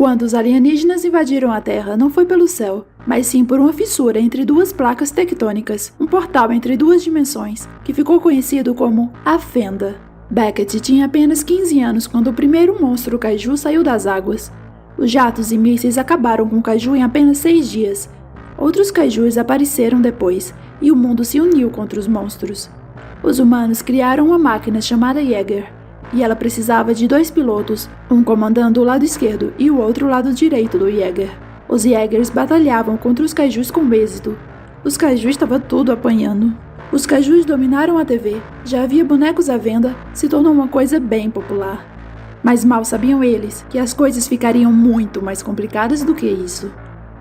Quando os alienígenas invadiram a Terra, não foi pelo céu, mas sim por uma fissura entre duas placas tectônicas, um portal entre duas dimensões, que ficou conhecido como a Fenda. Beckett tinha apenas 15 anos quando o primeiro monstro Kaiju saiu das águas. Os jatos e mísseis acabaram com o Kaiju em apenas 6 dias. Outros Kaijus apareceram depois, e o mundo se uniu contra os monstros. Os humanos criaram uma máquina chamada Yeager, e ela precisava de 2 pilotos, um comandando o lado esquerdo e o outro lado direito do Yeager. Os Yeagers batalhavam contra os Kaijus com êxito. Os Kaijus estavam tudo apanhando. Os Kaijus dominaram a TV, já havia bonecos à venda, se tornou uma coisa bem popular. Mas mal sabiam eles que as coisas ficariam muito mais complicadas do que isso.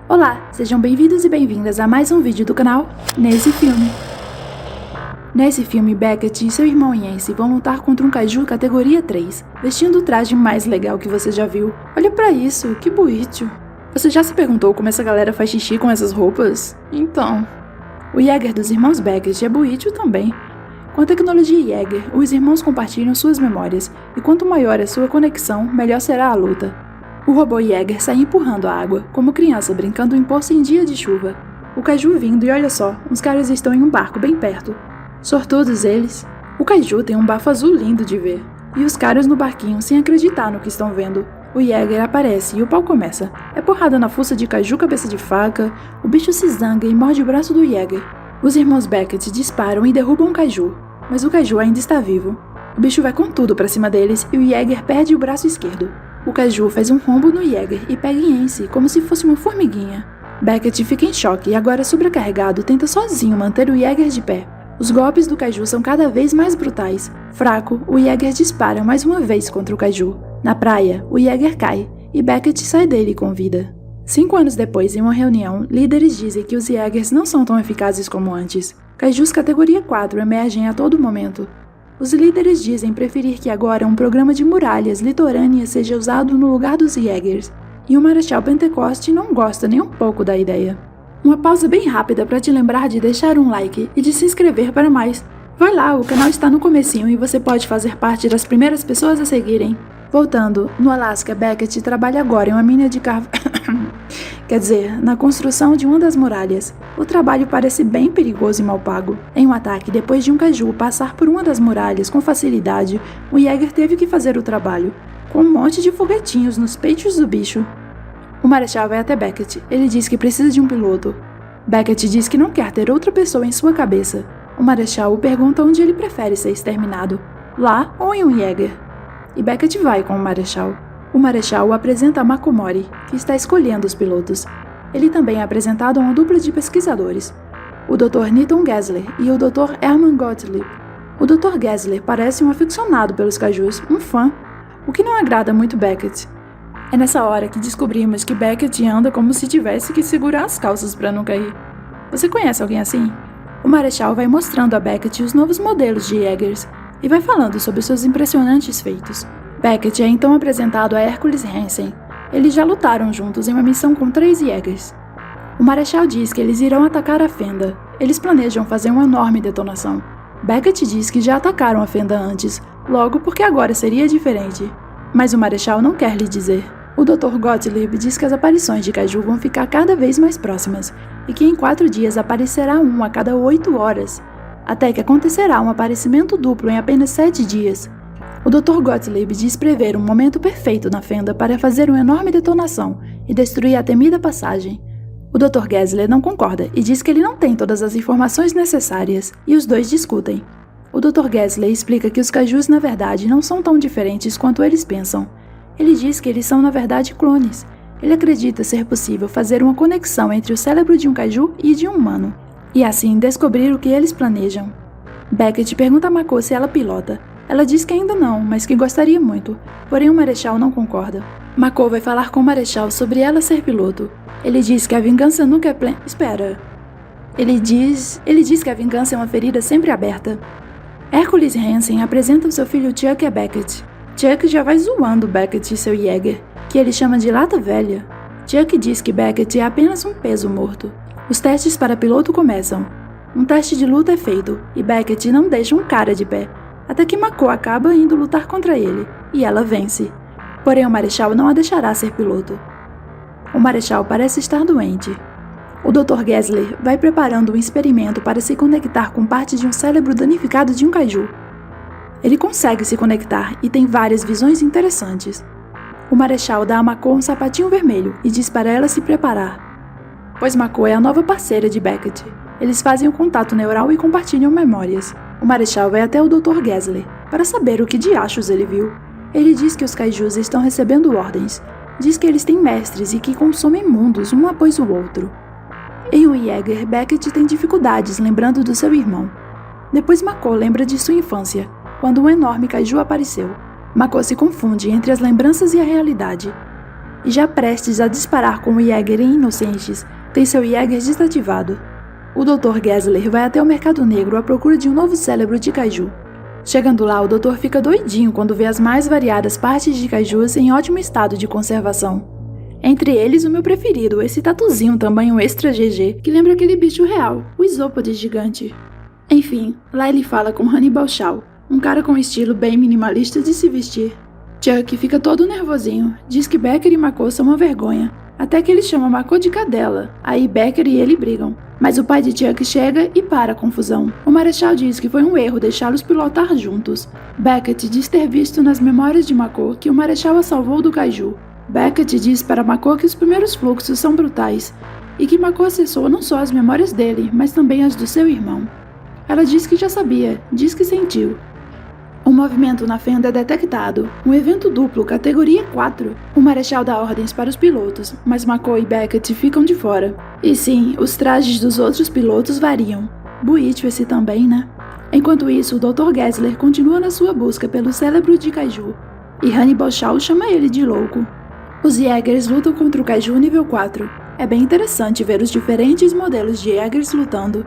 Olá, sejam bem-vindos e bem-vindas a mais um vídeo do canal Nesse Filme, Beckett e seu irmão Yancey vão lutar contra um Kaiju categoria 3, vestindo o traje mais legal que você já viu. Olha pra isso, que bonito! Você já se perguntou como essa galera faz xixi com essas roupas? Então, o Yeager dos irmãos Beckett é bonito também. Com a tecnologia Yeager, os irmãos compartilham suas memórias, e quanto maior a sua conexão, melhor será a luta. O robô Yeager sai empurrando a água, como criança brincando em poça em dia de chuva. O Kaiju vindo e olha só, uns caras estão em um barco bem perto. Sortudos eles. O Kaiju tem um bafo azul lindo de ver. E os caras no barquinho sem acreditar no que estão vendo. O Yeager aparece e o pau começa. É porrada na fuça de Kaiju cabeça de faca, o bicho se zanga e morde o braço do Yeager. Os irmãos Beckett disparam e derrubam o Kaiju, mas o Kaiju ainda está vivo. O bicho vai com tudo pra cima deles e o Yeager perde o braço esquerdo. O Kaiju faz um rombo no Yeager e pega em Yancey como se fosse uma formiguinha. Beckett fica em choque e agora sobrecarregado tenta sozinho manter o Yeager de pé. Os golpes do Kaiju são cada vez mais brutais. Fraco, o Yeager dispara mais uma vez contra o Kaiju. Na praia, o Yeager cai e Beckett sai dele com vida. 5 anos depois, em uma reunião, líderes dizem que os Yeagers não são tão eficazes como antes. Kaijus categoria 4 emergem a todo momento. Os líderes dizem preferir que agora um programa de muralhas litorâneas seja usado no lugar dos Yeagers. E o Marechal Pentecoste não gosta nem um pouco da ideia. Uma pausa bem rápida para te lembrar de deixar um like e de se inscrever para mais. Vai lá, o canal está no comecinho e você pode fazer parte das primeiras pessoas a seguirem. Voltando, no Alasca, Beckett trabalha agora em uma mina de carvão. Quer dizer, na construção de uma das muralhas. O trabalho parece bem perigoso e mal pago. Em um ataque, depois de um Kaiju passar por uma das muralhas com facilidade, o Yeager teve que fazer o trabalho, com um monte de foguetinhos nos peitos do bicho. O Marechal vai até Beckett. Ele diz que precisa de um piloto. Beckett diz que não quer ter outra pessoa em sua cabeça. O Marechal o pergunta onde ele prefere ser exterminado, lá ou em um Yeager. E Beckett vai com o Marechal. O Marechal o apresenta a Makomori, que está escolhendo os pilotos. Ele também é apresentado a uma dupla de pesquisadores, o Dr. Newton Gessler e o Dr. Hermann Gottlieb. O Dr. Gessler parece um aficionado pelos Kaijus, um fã, o que não agrada muito Beckett. É nessa hora que descobrimos que Beckett anda como se tivesse que segurar as calças para não cair. Você conhece alguém assim? O Marechal vai mostrando a Beckett os novos modelos de Yeagers e vai falando sobre seus impressionantes feitos. Beckett é então apresentado a Hercules Hansen. Eles já lutaram juntos em uma missão com 3 Yeagers. O Marechal diz que eles irão atacar a Fenda. Eles planejam fazer uma enorme detonação. Beckett diz que já atacaram a Fenda antes, logo porque agora seria diferente. Mas o Marechal não quer lhe dizer. O Dr. Gottlieb diz que as aparições de Kaiju vão ficar cada vez mais próximas e que em 4 dias aparecerá um a cada 8 horas, até que acontecerá um aparecimento duplo em apenas 7 dias. O Dr. Gottlieb diz prever um momento perfeito na Fenda para fazer uma enorme detonação e destruir a temida passagem. O Dr. Gessler não concorda e diz que ele não tem todas as informações necessárias, e os dois discutem. O Dr. Gessler explica que os Kaijus na verdade não são tão diferentes quanto eles pensam. Ele diz que eles são na verdade clones. Ele acredita ser possível fazer uma conexão entre o cérebro de um Kaiju e de um humano, e assim descobrir o que eles planejam. Beckett pergunta a Mako se ela pilota. Ela diz que ainda não, mas que gostaria muito, porém o Marechal não concorda. Mako vai falar com o Marechal sobre ela ser piloto. Ele diz que a vingança nunca é plena. Espera. Ele diz que a vingança é uma ferida sempre aberta. Hercules Hansen apresenta o seu filho Chuck a Beckett. Chuck já vai zoando Beckett e seu Yeager, que ele chama de lata velha. Chuck diz que Beckett é apenas um peso morto. Os testes para piloto começam. Um teste de luta é feito, e Beckett não deixa um cara de pé, até que Mako acaba indo lutar contra ele, e ela vence. Porém o Marechal não a deixará ser piloto. O Marechal parece estar doente. O Dr. Gessler vai preparando um experimento para se conectar com parte de um cérebro danificado de um kaiju. Ele consegue se conectar e tem várias visões interessantes. O Marechal dá a Mako um sapatinho vermelho e diz para ela se preparar, pois Mako é a nova parceira de Beckett. Eles fazem um contato neural e compartilham memórias. O Marechal vai até o Dr. Gessler para saber o que diachos ele viu. Ele diz que os kaijus estão recebendo ordens. Diz que eles têm mestres e que consomem mundos um após o outro. Em um Jäger, Beckett tem dificuldades lembrando do seu irmão. Depois Mako lembra de sua infância, quando um enorme kaiju apareceu. Mako se confunde entre as lembranças e a realidade. E já prestes a disparar com o Jäger em inocentes, tem seu Jäger desativado. O Dr. Gessler vai até o mercado negro à procura de um novo cérebro de kaiju. Chegando lá, o doutor fica doidinho quando vê as mais variadas partes de kaijus em ótimo estado de conservação. Entre eles, o meu preferido, esse tatuzinho tamanho extra GG, que lembra aquele bicho real, o isópode gigante. Enfim, lá ele fala com Hannibal Shaw, um cara com estilo bem minimalista de se vestir. Chuck fica todo nervosinho, diz que Becker e Mako são uma vergonha, até que ele chama Mako de cadela, aí Becker e ele brigam. Mas o pai de Chuck chega e para a confusão. O Marechal diz que foi um erro deixá-los pilotar juntos. Beckett diz ter visto nas memórias de Mako que o Marechal a salvou do kaiju. Beckett diz para Mako que os primeiros fluxos são brutais e que Mako acessou não só as memórias dele, mas também as do seu irmão. Ela diz que já sabia, diz que sentiu. Um movimento na fenda é detectado, um evento duplo, categoria 4. O Marechal dá ordens para os pilotos, mas Mako e Beckett ficam de fora. E sim, os trajes dos outros pilotos variam. Buicho esse também, né? Enquanto isso, o Dr. Gessler continua na sua busca pelo cérebro de kaiju, e Hannibal Shaw chama ele de louco. Os Jägers lutam contra o kaiju nível 4. É bem interessante ver os diferentes modelos de Jägers lutando.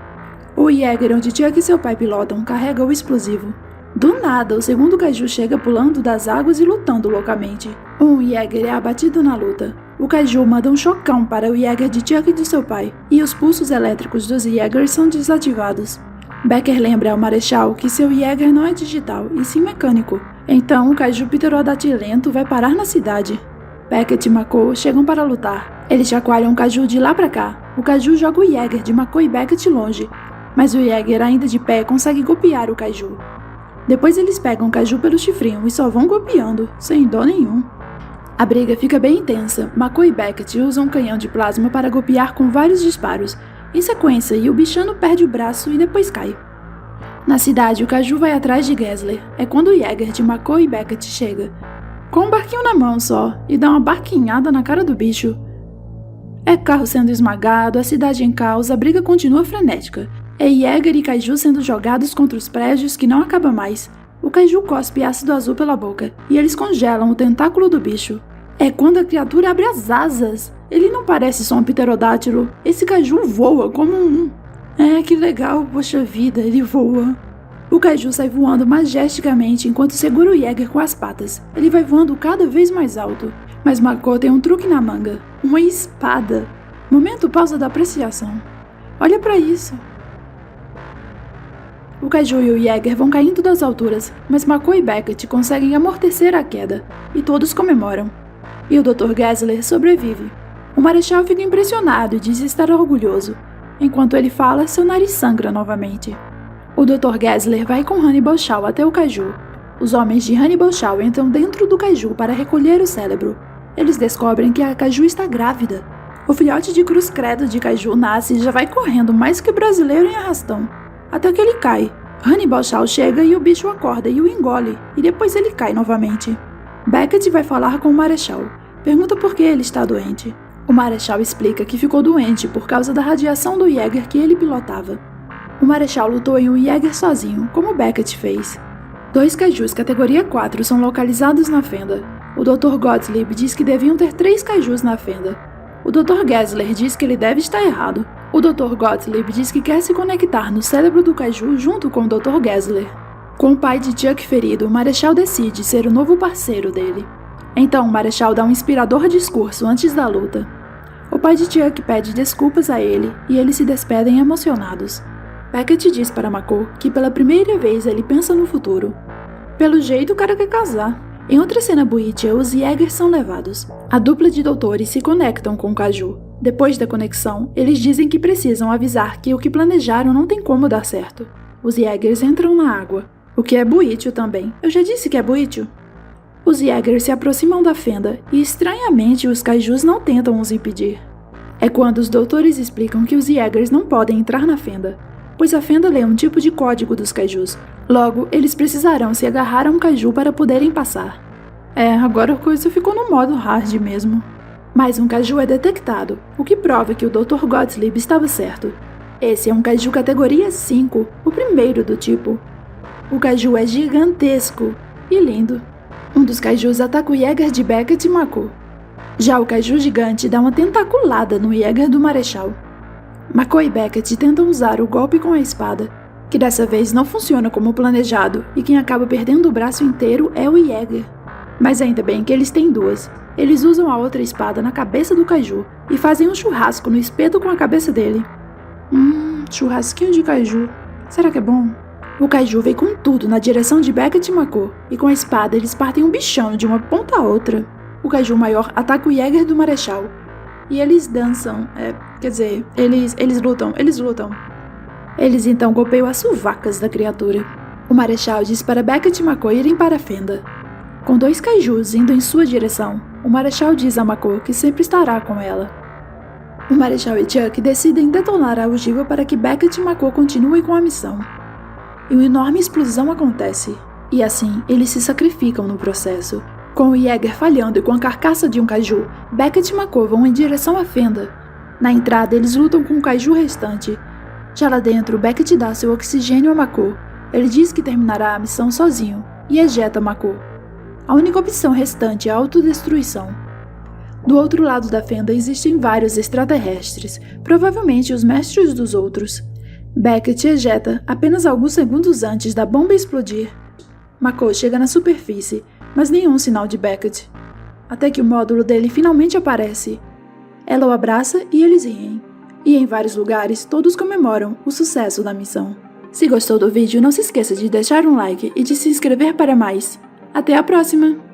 O Jäger onde Chuck e seu pai pilotam carrega o explosivo. Do nada, o segundo kaiju chega pulando das águas e lutando loucamente. Um Jäger é abatido na luta. O kaiju manda um chocão para o Jäger de Chuck e de seu pai, e os pulsos elétricos dos Jägers são desativados. Becker lembra ao Marechal que seu Jäger não é digital, e sim mecânico. Então, o kaiju pterodatilento vai parar na cidade. Beckett e Mako chegam para lutar. Eles chacoalham o kaiju de lá pra cá. O kaiju joga o Jäger de Mako e Beckett longe, mas o Jäger, ainda de pé, consegue golpear o kaiju. Depois eles pegam o kaiju pelo chifrinho e só vão golpeando, sem dó nenhum. A briga fica bem intensa. Mako e Beckett usam um canhão de plasma para golpear com vários disparos, em sequência, e o bichano perde o braço e depois cai. Na cidade, o kaiju vai atrás de Gessler. É quando o Jäger de Mako e Beckett chega, com um barquinho na mão só, e dá uma barquinhada na cara do bicho. É carro sendo esmagado, a cidade em caos, a briga continua frenética. É Jäger e kaiju sendo jogados contra os prédios que não acaba mais. O kaiju cospe ácido azul pela boca, e eles congelam o tentáculo do bicho. É quando a criatura abre as asas. Ele não parece só um pterodátilo, esse kaiju voa como um... É, que legal, poxa vida, ele voa. O kaiju sai voando majesticamente enquanto segura o Jäger com as patas. Ele vai voando cada vez mais alto. Mas Mako tem um truque na manga. Uma espada. Momento pausa da apreciação. Olha pra isso. O kaiju e o Jäger vão caindo das alturas, mas Mako e Beckett conseguem amortecer a queda, e todos comemoram. E o Dr. Gessler sobrevive. O Marechal fica impressionado e diz estar orgulhoso. Enquanto ele fala, seu nariz sangra novamente. O Dr. Gessler vai com Hannibal Shaw até o kaiju. Os homens de Hannibal Shaw entram dentro do kaiju para recolher o cérebro. Eles descobrem que a kaiju está grávida. O filhote de cruz credo de kaiju nasce e já vai correndo mais que brasileiro em arrastão. Até que ele cai. Hannibal Shaw chega e o bicho acorda e o engole, e depois ele cai novamente. Beckett vai falar com o Marechal. Pergunta por que ele está doente. O Marechal explica que ficou doente por causa da radiação do Jäger que ele pilotava. O Marechal lutou em um Jäger sozinho, como Beckett fez. 2 kaijus categoria 4 são localizados na fenda. O Dr. Gottlieb diz que deviam ter 3 kaijus na fenda. O Dr. Gessler diz que ele deve estar errado. O Dr. Gottlieb diz que quer se conectar no cérebro do kaiju junto com o Dr. Gessler. Com o pai de Chuck ferido, o Marechal decide ser o novo parceiro dele. Então o Marechal dá um inspirador discurso antes da luta. O pai de Chuck pede desculpas a ele e eles se despedem emocionados. Beckett diz para Mako que pela primeira vez ele pensa no futuro. Pelo jeito o cara quer casar. Em outra cena buítia, os Jaegers são levados. A dupla de doutores se conectam com o Kaiju. Depois da conexão, eles dizem que precisam avisar que o que planejaram não tem como dar certo. Os Jaegers entram na água, o que é buítio também. Eu já disse que é buítio. Os Jaegers se aproximam da fenda e, estranhamente, os Kaijus não tentam os impedir. É quando os doutores explicam que os Jaegers não podem entrar na fenda, pois a fenda lê um tipo de código dos Kaijus. Logo, eles precisarão se agarrar a um Kaiju para poderem passar. Agora a coisa ficou no modo hard mesmo. Mas um Kaiju é detectado, o que prova que o Dr. Gottlieb estava certo. Esse é um Kaiju categoria 5, o primeiro do tipo. O Kaiju é gigantesco e lindo. Um dos Kaijus ataca o Jaeger de Beckett e Mako. Já o Kaiju gigante dá uma tentaculada no Jaeger do Marechal. Mako e Beckett tentam usar o golpe com a espada, que dessa vez não funciona como planejado, e quem acaba perdendo o braço inteiro é o Jaeger. Mas ainda bem que eles têm duas. Eles usam a outra espada na cabeça do Kaiju e fazem um churrasco no espeto com a cabeça dele. Churrasquinho de Kaiju. Será que é bom? O Kaiju vem com tudo na direção de Beckett e Mako, e com a espada eles partem um bichão de uma ponta a outra. O Kaiju maior ataca o Jaeger do Marechal. E eles dançam, eles lutam. Eles então golpeiam as sovacas da criatura. O Marechal diz para Beckett e Mako irem para a fenda. Com dois Kaijus indo em sua direção, o Marechal diz a Mako que sempre estará com ela. O Marechal e Chuck decidem detonar a ogiva para que Beckett e Mako continuem com a missão. E uma enorme explosão acontece, e assim eles se sacrificam no processo. Com o Jaeger falhando e com a carcaça de um Kaiju, Beckett e Mako vão em direção à fenda. Na entrada, eles lutam com o Kaiju restante. Já lá dentro, Beckett dá seu oxigênio a Mako. Ele diz que terminará a missão sozinho, e ejeta Mako. A única opção restante é a autodestruição. Do outro lado da fenda existem vários extraterrestres, provavelmente os mestres dos outros. Beckett ejeta apenas alguns segundos antes da bomba explodir. Mako chega na superfície, mas nenhum sinal de Beckett. Até que o módulo dele finalmente aparece. Ela o abraça e eles riem. E em vários lugares, todos comemoram o sucesso da missão. Se gostou do vídeo, não se esqueça de deixar um like e de se inscrever para mais. Até a próxima!